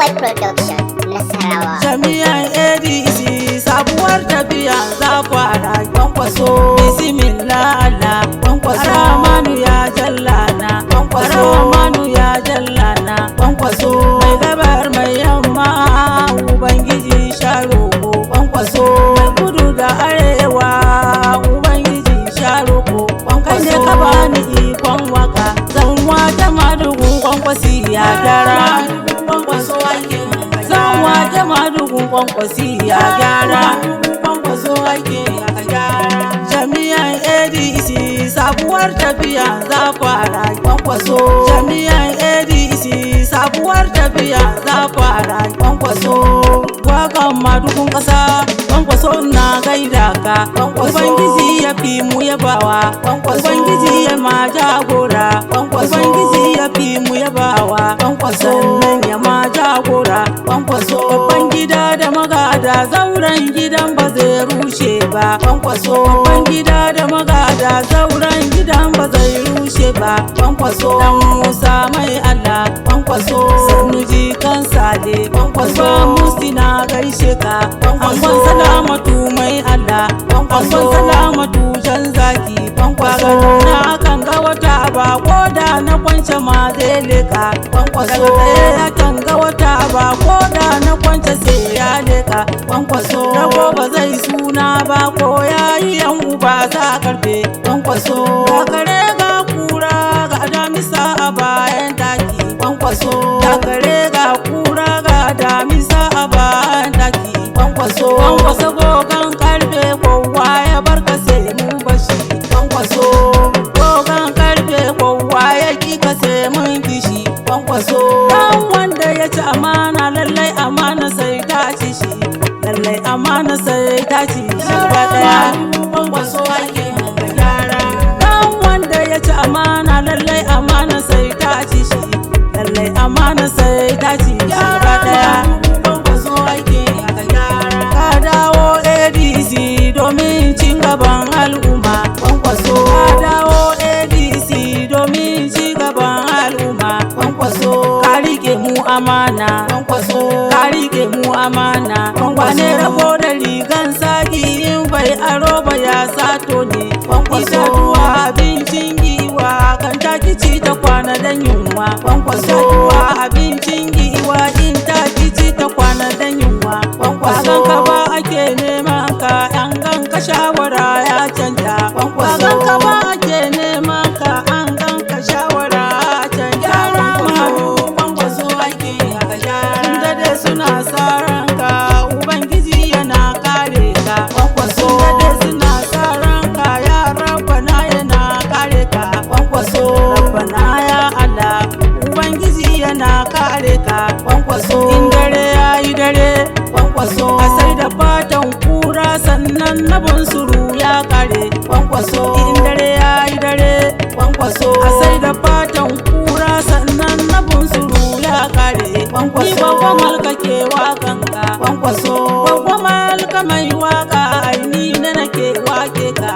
Lawal Production Nasarawa. Jami'an ADC sabuwar tafiya za fara kwankwaso. Bismillah Allah kwankwaso. Ramanu ya jallana kwankwaso. Ramanu ya jallana kwankwaso. Mai gabar mai yamma Ubangiji sharoko kwankwaso. Mai kudu da arewa Ubangiji sharoko kwankwaso. Kai ne ka bani ikon waka zan wata madugun kwankwasi ya gyara. Kwankwaso ake zan wata madugun kwankwasi ya gyara. Kwankwaso ake gyara. Jami'an ADC sabuwar tafiya za fara kwankwaso. Jami'an ADC sabuwar tafiya za fara kwankwaso. Wakan madugun kasa kwankwaso na gaida ka. Ubangiji ya fi mu yabawa. Ubangiji ya ma jagora. Ubangiji ya fi mu yabawa. Sannan ya ma jagora. Babban gida da magada zauren gidan ba zai rushe ba. Babban gida da magada zauren gidan ba zai rushe ba. Dan Musa mai Allah sannu ji kan sale. Ba musti na gaishe ka. Angon salamatu mai Allah. Angon salamatu jan zaki. Na kan ga wata ba koda na kwance ma zai leka. Daga tsaye kan ga wata ba koda na kwance sai ya leka. Rago ba zai suna ba ko yayi yan uba za karfe. Ga kare ga kura ga damisa a bayan daki. Ga kare ga kura ga damisa a bayan daki. Kwankwaso gogan karfe kowa ya barka sai mu bashi. Gogan karfe kowa ya kika sai mun kishi. Dan wanda ya ci amana lallai amana sai ta ci shi. Lallai amana sai ta ci shi ba daya. Dan wanda ya ci amana lallai amana sai ta ci shi. Lallai amana sai ta ci shi ba daya. Ka dawo ADC domin cin gaban al'umma. Ka dawo ADC domin ci gaban al'umma. Ka rike mu amana. Ka rike mu amana. Wane rabo da rigan saki in bai aro ba ya sato ne. Itatuwa abincin giwa kan takici ta kwana dan yunwa. Itatuwa abincin giwa in takici ta kwana dan yunwa. Bagan ka ba ake neman ka, an gan ka shawara ya canja. Bagan ka ba ake neman ka, an gan ka shawara ya canja. Dade suna saran ka, Ubangiji yana kare ka. Dade suna saran ka, ya Rabbana yana kare ka. Rabbana ya Allah, Ubangiji yana kare ka. In dare ya yi dare, a sai da fatan kura sannan na bunsuru ya kare. In dare ya yi dare, a sai da fatan kura sannan na bunsuru ya kare. Ni babban malka ke wakanka. Babban malka mai waka aini na nake wake ka.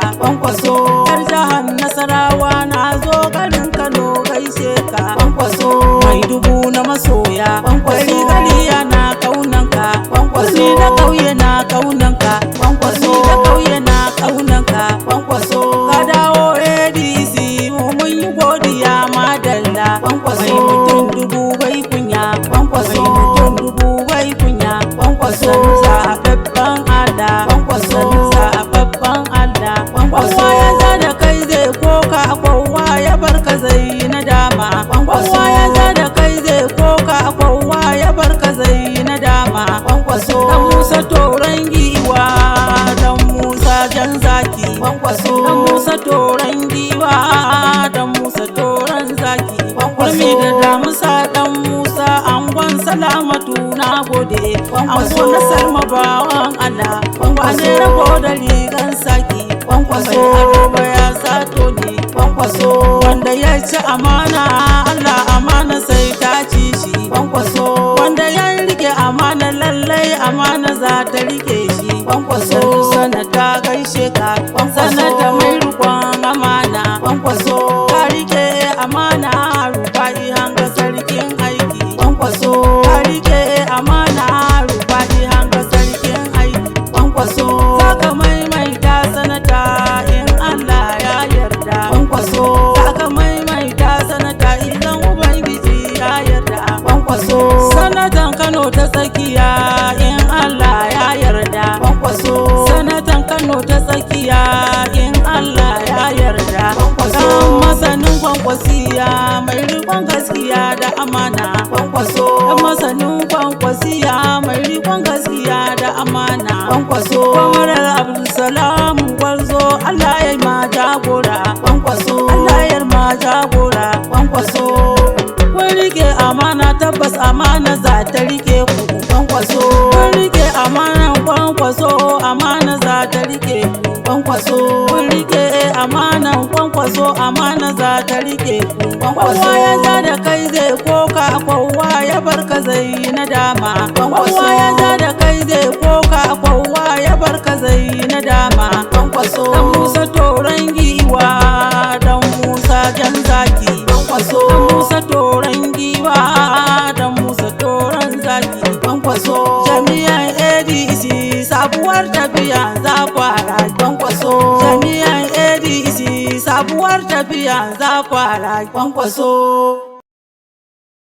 Yar jihar Nasarawa na zo garin Kano gaishe ka. Mai dubu na masoya, gari gari yana kaunanka. Ni da kauye na kaunanka. Ni da kauye na kaunanka. Ka dawo ADC mun yi godiya madalla. Mai mutum dubu bai kunya. Mai mutum dubu bai kunya. Sanu zaɓaɓɓen Allah. Sanu zaɓaɓɓen Allah. Kowa ya ja da kai zai koka, kowa ya barka zai nadama. Kowa ya ja da kai zai koka, kowa ya barka zai nadama. Dan Musa toron giwa, dan Musa jan zaki. Dan Musa toron giwa, dan Musa toron zaki. Kurmi da damusa dan Musa angon salamatu na gode. Ango na Salma bawan Allah, wane rabo da rigan saki. Bai ado ba ya sato ne. Wanda ya ci amana Allah amana sai ta ci shi. Wanda ya rike amana lallai amana za ta rike shi. Sana ta gaishe ka, sana ta mai rikon amana. Ka rike amana Rufai hanga sarkin aiki. Kwankwaso ka rike amana Rufa'i Hanga sarkin aiki Kwankwaso za ka maimaita sanata in Allah ya yarda Kwankwaso za ka maimaita sanata idan Ubangiji ya yarda Kwankwaso sanatan Kano ta tsakiya in Allah ya yarda Kwankwaso sanatan Kano ta tsakiya in Allah ya yarda Kwankwaso masanin kwankwasiya mai rikon gaskiya da amana Kwankwaso masanin kwankwasiya mai rikon gaskiya da amana Kwankwaso Kwamarar Abdulsalam Gwarzo Allah ya ma jagora Kwankwaso Allah ya ma jagora Kwankwaso kun rike amana tabbas amana za ta rike ku Kwankwaso kun rike amana Kwankwaso amana za ta rike ku Kwankwaso kun rike amana Kwankwaso amana za ta rike ku Kwankwaso ya ja da kai zai koka kowa ya barka zai nadama Kwankwaso ya ja da kai zai koka kowa ya barka zai nadama Kwankwaso dan Musa toran giwa dan Musa jan zaki Kwankwaso dan Musa toran giwa dan Musa toran zaki Kwankwaso jami'an ADC sabuwar tafiya za fara Kwankwaso jami'an ADC sabuwar tafiya za fara Kwankwaso